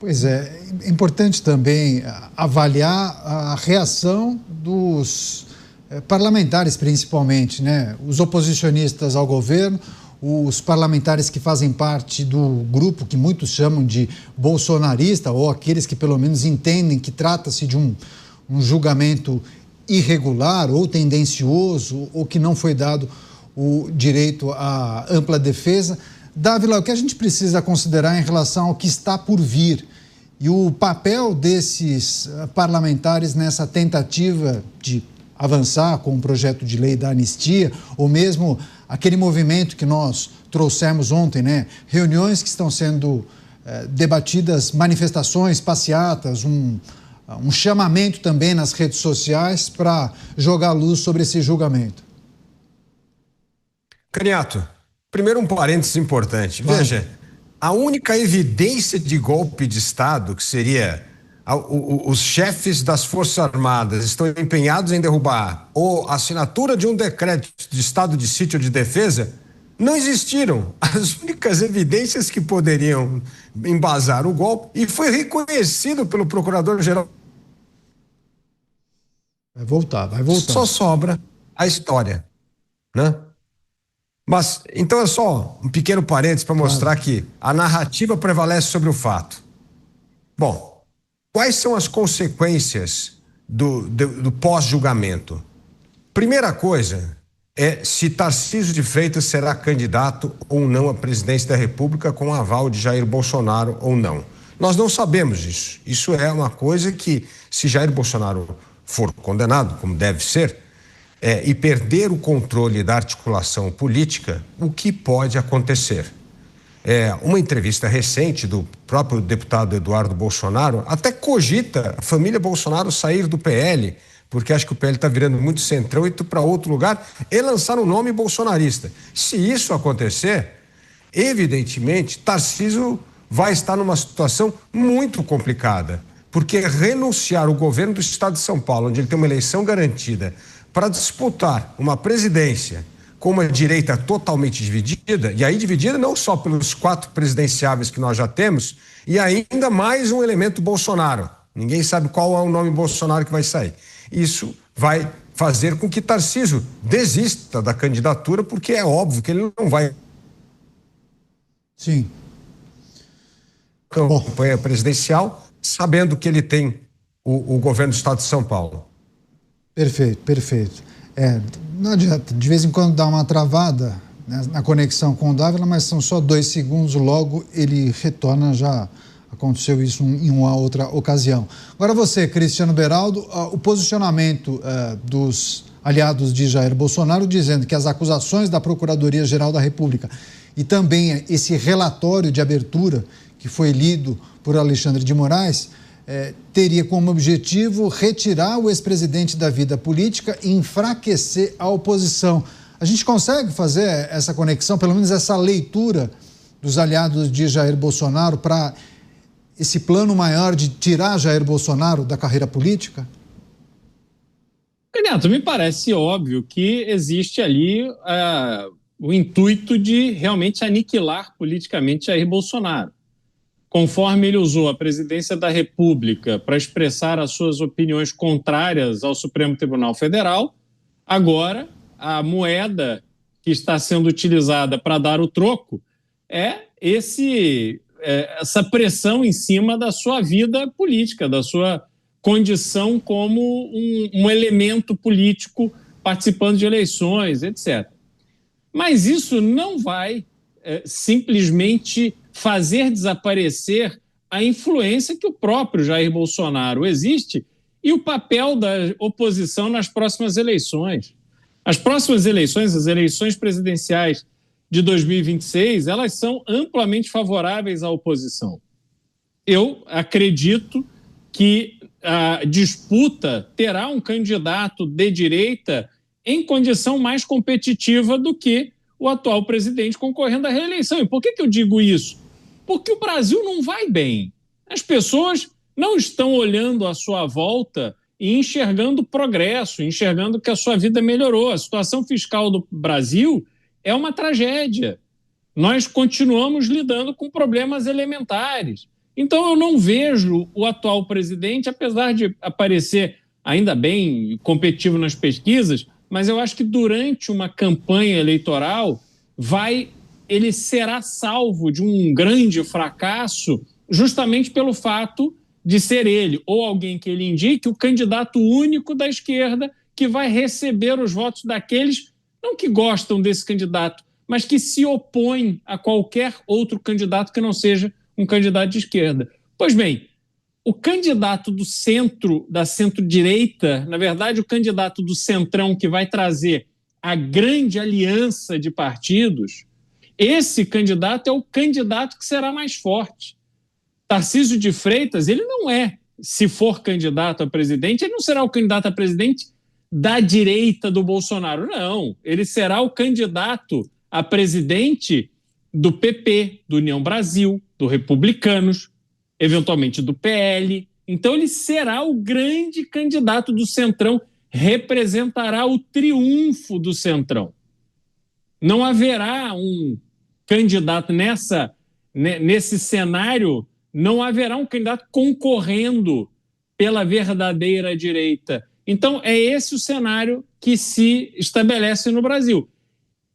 Pois é importante também avaliar a reação dos parlamentares, principalmente, né? Os oposicionistas ao governo, os parlamentares que fazem parte do grupo que muitos chamam de bolsonarista, ou aqueles que pelo menos entendem que trata-se de um julgamento irregular ou tendencioso, ou que não foi dado o direito à ampla defesa. Dávila, o que a gente precisa considerar em relação ao que está por vir e o papel desses parlamentares nessa tentativa de avançar com o projeto de lei da anistia, ou mesmo aquele movimento que nós trouxemos ontem, né? Reuniões que estão sendo debatidas, manifestações, passeatas, um chamamento também nas redes sociais para jogar luz sobre esse julgamento. Caniato, primeiro um parênteses importante. Veja, a única evidência de golpe de Estado, que seria os chefes das Forças Armadas estão empenhados em derrubar ou a assinatura de um decreto de estado de sítio de defesa, não existiram. As únicas evidências que poderiam embasar o golpe, e foi reconhecido pelo Procurador-Geral. Vai voltar. Só sobra a história, né? Mas, então é só um pequeno parênteses para mostrar que a narrativa prevalece sobre o fato. Bom, quais são as consequências do pós-julgamento? Primeira coisa é se Tarcísio de Freitas será candidato ou não à presidência da República com aval de Jair Bolsonaro ou não. Nós não sabemos isso. Isso é uma coisa que, se Jair Bolsonaro for condenado, como deve ser, e perder o controle da articulação política, o que pode acontecer? Uma entrevista recente do próprio deputado Eduardo Bolsonaro até cogita a família Bolsonaro sair do PL, porque acho que o PL está virando muito centrão e ir para outro lugar, e lançar um nome bolsonarista. Se isso acontecer, evidentemente, Tarcísio vai estar numa situação muito complicada, porque renunciar o governo do estado de São Paulo, onde ele tem uma eleição garantida, para disputar uma presidência com uma direita totalmente dividida, e aí dividida não só pelos 4 presidenciáveis que nós já temos, e ainda mais um elemento Bolsonaro. Ninguém sabe qual é o nome Bolsonaro que vai sair. Isso vai fazer com que Tarcísio desista da candidatura, porque é óbvio que ele não vai. Sim. Campanha presidencial, sabendo que ele tem o governo do estado de São Paulo. Perfeito. Não adianta, de vez em quando dá uma travada, né, na conexão com o Dávila, mas são só 2 segundos, logo ele retorna. Já aconteceu isso em uma outra ocasião. Agora você, Cristiano Beraldo, o posicionamento dos aliados de Jair Bolsonaro, dizendo que as acusações da Procuradoria-Geral da República e também esse relatório de abertura que foi lido por Alexandre de Moraes, teria como objetivo retirar o ex-presidente da vida política e enfraquecer a oposição. A gente consegue fazer essa conexão, pelo menos essa leitura dos aliados de Jair Bolsonaro para esse plano maior de tirar Jair Bolsonaro da carreira política? Renato, me parece óbvio que existe ali o intuito de realmente aniquilar politicamente Jair Bolsonaro. Conforme ele usou a presidência da República para expressar as suas opiniões contrárias ao Supremo Tribunal Federal, agora a moeda que está sendo utilizada para dar o troco é essa pressão em cima da sua vida política, da sua condição como um elemento político participando de eleições, etc. Mas isso não vai simplesmente fazer desaparecer a influência que o próprio Jair Bolsonaro existe e o papel da oposição nas próximas eleições. As próximas eleições, as eleições presidenciais de 2026, elas são amplamente favoráveis à oposição. Eu acredito que a disputa terá um candidato de direita em condição mais competitiva do que o atual presidente concorrendo à reeleição. E por que eu digo isso? Porque o Brasil não vai bem. As pessoas não estão olhando à sua volta e enxergando progresso, enxergando que a sua vida melhorou. A situação fiscal do Brasil é uma tragédia. Nós continuamos lidando com problemas elementares. Então, eu não vejo o atual presidente, apesar de aparecer ainda bem competitivo nas pesquisas, mas eu acho que durante uma campanha eleitoral ele será salvo de um grande fracasso justamente pelo fato de ser ele ou alguém que ele indique o candidato único da esquerda que vai receber os votos daqueles, não que gostam desse candidato, mas que se opõem a qualquer outro candidato que não seja um candidato de esquerda. Pois bem, o candidato do centro, da centro-direita, na verdade, o candidato do centrão que vai trazer a grande aliança de partidos, esse candidato é o candidato que será mais forte. Tarcísio de Freitas, ele não é, se for candidato a presidente, ele não será o candidato a presidente da direita do Bolsonaro, não. Ele será o candidato a presidente do PP, do União Brasil, do Republicanos, eventualmente do PL. Então ele será o grande candidato do Centrão, representará o triunfo do Centrão. Não haverá um candidato nesse cenário, não haverá um candidato concorrendo pela verdadeira direita. Então, é esse o cenário que se estabelece no Brasil.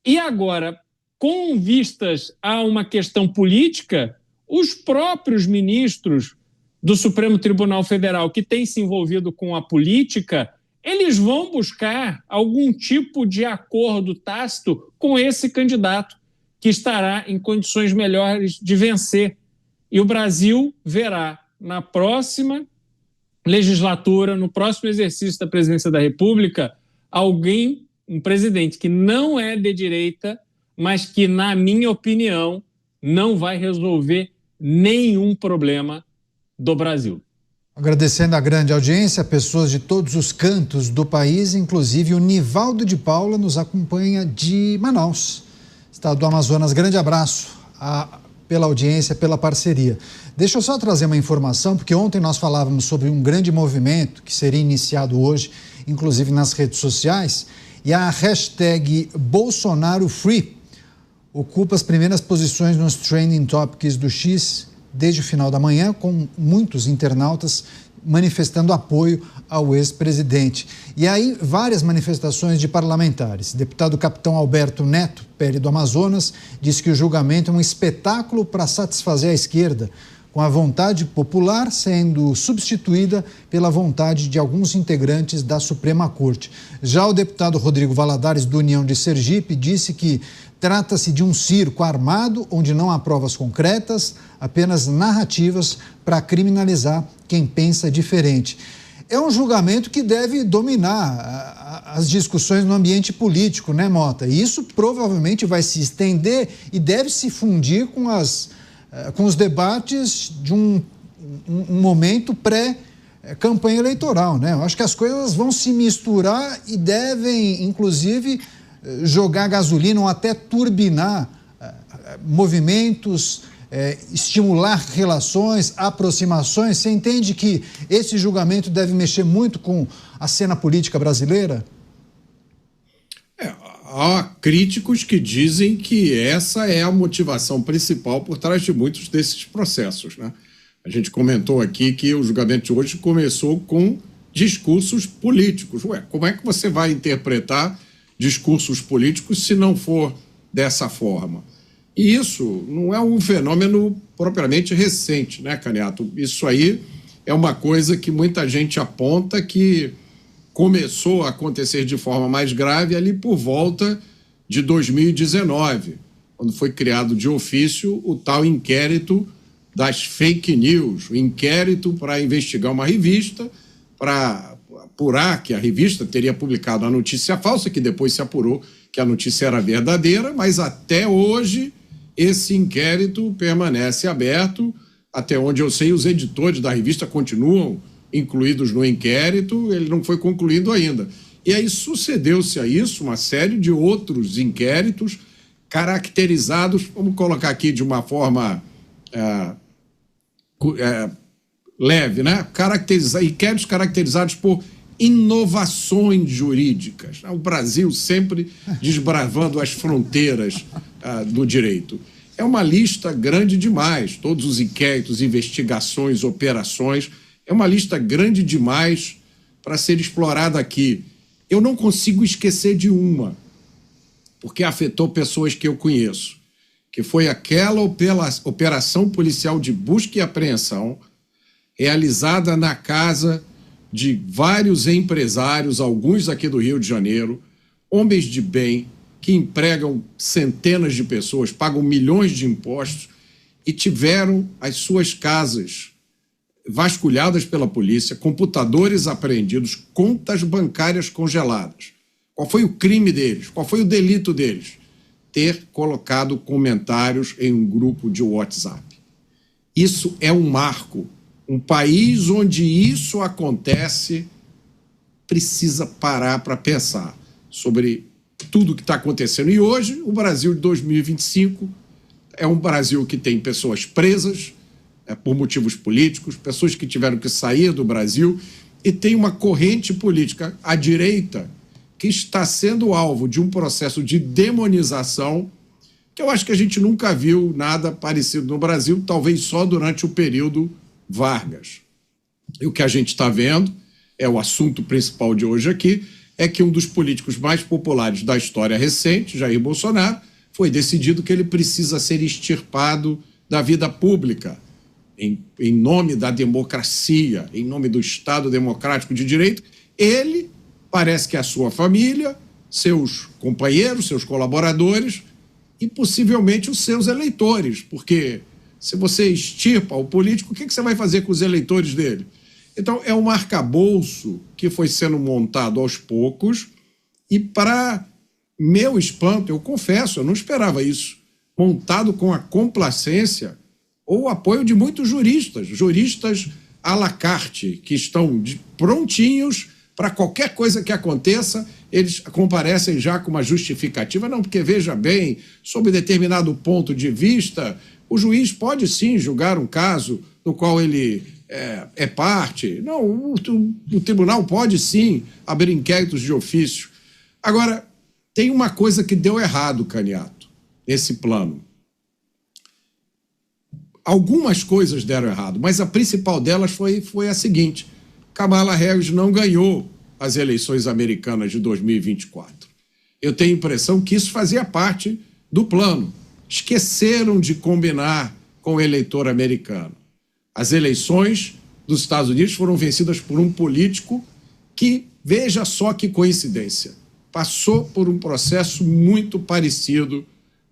E agora, com vistas a uma questão política, os próprios ministros do Supremo Tribunal Federal que têm se envolvido com a política, eles vão buscar algum tipo de acordo tácito com esse candidato que estará em condições melhores de vencer. E o Brasil verá na próxima legislatura, no próximo exercício da presidência da República, um presidente que não é de direita, mas que, na minha opinião, não vai resolver nenhum problema do Brasil. Agradecendo a grande audiência, pessoas de todos os cantos do país, inclusive o Nivaldo de Paula nos acompanha de Manaus, estado do Amazonas. Grande abraço pela audiência, pela parceria. Deixa eu só trazer uma informação, porque ontem nós falávamos sobre um grande movimento que seria iniciado hoje, inclusive nas redes sociais, e a hashtag Bolsonaro Free ocupa as primeiras posições nos trending topics do X desde o final da manhã, com muitos internautas manifestando apoio ao ex-presidente. E aí, várias manifestações de parlamentares. Deputado Capitão Alberto Neto, PL do Amazonas, disse que o julgamento é um espetáculo para satisfazer a esquerda, com a vontade popular sendo substituída pela vontade de alguns integrantes da Suprema Corte. Já o deputado Rodrigo Valadares, do União de Sergipe, disse que trata-se de um circo armado onde não há provas concretas, apenas narrativas para criminalizar quem pensa diferente. É um julgamento que deve dominar as discussões no ambiente político, né, Mota? E isso provavelmente vai se estender e deve se fundir com os debates de um momento pré-campanha eleitoral, né? Eu acho que as coisas vão se misturar e devem, inclusive, jogar gasolina ou até turbinar movimentos, estimular relações, aproximações. Você entende que esse julgamento deve mexer muito com a cena política brasileira? Há críticos que dizem que essa é a motivação principal por trás de muitos desses processos, né? A gente comentou aqui que o julgamento de hoje começou com discursos políticos. Como é que você vai interpretar discursos políticos se não for dessa forma? E isso não é um fenômeno propriamente recente, né, Caniato? Isso aí é uma coisa que muita gente aponta que começou a acontecer de forma mais grave ali por volta de 2019, quando foi criado de ofício o tal inquérito das fake news, o inquérito para investigar uma revista, para apurar que a revista teria publicado a notícia falsa, que depois se apurou que a notícia era verdadeira, mas até hoje esse inquérito permanece aberto. Até onde eu sei, os editores da revista continuam incluídos no inquérito, ele não foi concluído ainda. E aí sucedeu-se a isso uma série de outros inquéritos caracterizados, vamos colocar aqui de uma forma leve, né? Inquéritos caracterizados por inovações jurídicas. O Brasil sempre desbravando as fronteiras do direito. É uma lista grande demais, todos os inquéritos, investigações, operações, é uma lista grande demais para ser explorada aqui. Eu não consigo esquecer de uma, porque afetou pessoas que eu conheço, que foi aquela operação policial de busca e apreensão realizada na casa de vários empresários, alguns aqui do Rio de Janeiro, homens de bem, que empregam centenas de pessoas, pagam milhões de impostos e tiveram as suas casas vasculhadas pela polícia, computadores apreendidos, contas bancárias congeladas. Qual foi o crime deles? Qual foi o delito deles? Ter colocado comentários em um grupo de WhatsApp. Isso é um marco. Um país onde isso acontece precisa parar para pensar sobre tudo que está acontecendo. E hoje, o Brasil de 2025 é um Brasil que tem pessoas presas por motivos políticos, pessoas que tiveram que sair do Brasil, e tem uma corrente política à direita que está sendo alvo de um processo de demonização que eu acho que a gente nunca viu nada parecido no Brasil, talvez só durante o período Vargas. E o que a gente está vendo, é o assunto principal de hoje aqui, é que um dos políticos mais populares da história recente, Jair Bolsonaro, foi decidido que ele precisa ser extirpado da vida pública, em nome da democracia, em nome do Estado Democrático de Direito. Ele, parece que a sua família, seus companheiros, seus colaboradores e possivelmente os seus eleitores, porque se você extirpa o político, o que você vai fazer com os eleitores dele? Então, é um arcabouço que foi sendo montado aos poucos e, para meu espanto, eu confesso, eu não esperava isso, montado com a complacência ou o apoio de muitos juristas à la carte, que estão prontinhos para qualquer coisa que aconteça, eles comparecem já com uma justificativa. Não, porque, veja bem, sob determinado ponto de vista, o juiz pode sim julgar um caso no qual ele é parte. Não, o tribunal pode sim abrir inquéritos de ofício. Agora, tem uma coisa que deu errado, Caniato, nesse plano. Algumas coisas deram errado, mas a principal delas foi a seguinte: Kamala Harris não ganhou as eleições americanas de 2024. Eu tenho a impressão que isso fazia parte do plano. Esqueceram de combinar com o eleitor americano. As eleições dos Estados Unidos foram vencidas por um político que, veja só que coincidência, passou por um processo muito parecido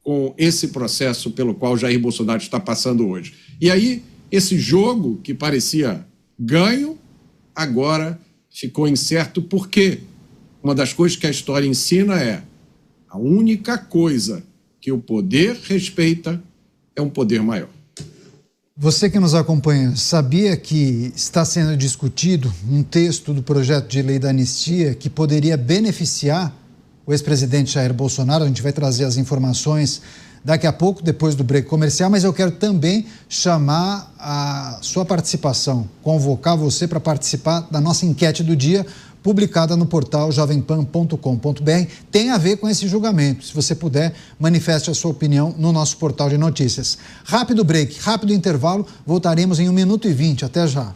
com esse processo pelo qual Jair Bolsonaro está passando hoje. E aí, esse jogo que parecia ganho, agora ficou incerto, porque uma das coisas que a história ensina é: a única coisa que o poder respeita é um poder maior. Você que nos acompanha, sabia que está sendo discutido um texto do projeto de lei da anistia que poderia beneficiar o ex-presidente Jair Bolsonaro? A gente vai trazer as informações daqui a pouco, depois do break comercial, mas eu quero também chamar a sua participação, convocar você para participar da nossa enquete do dia, publicada no portal jovempan.com.br, tem a ver com esse julgamento. Se você puder, manifeste a sua opinião no nosso portal de notícias. Rápido break, rápido intervalo, voltaremos em 1 minuto e 20. Até já.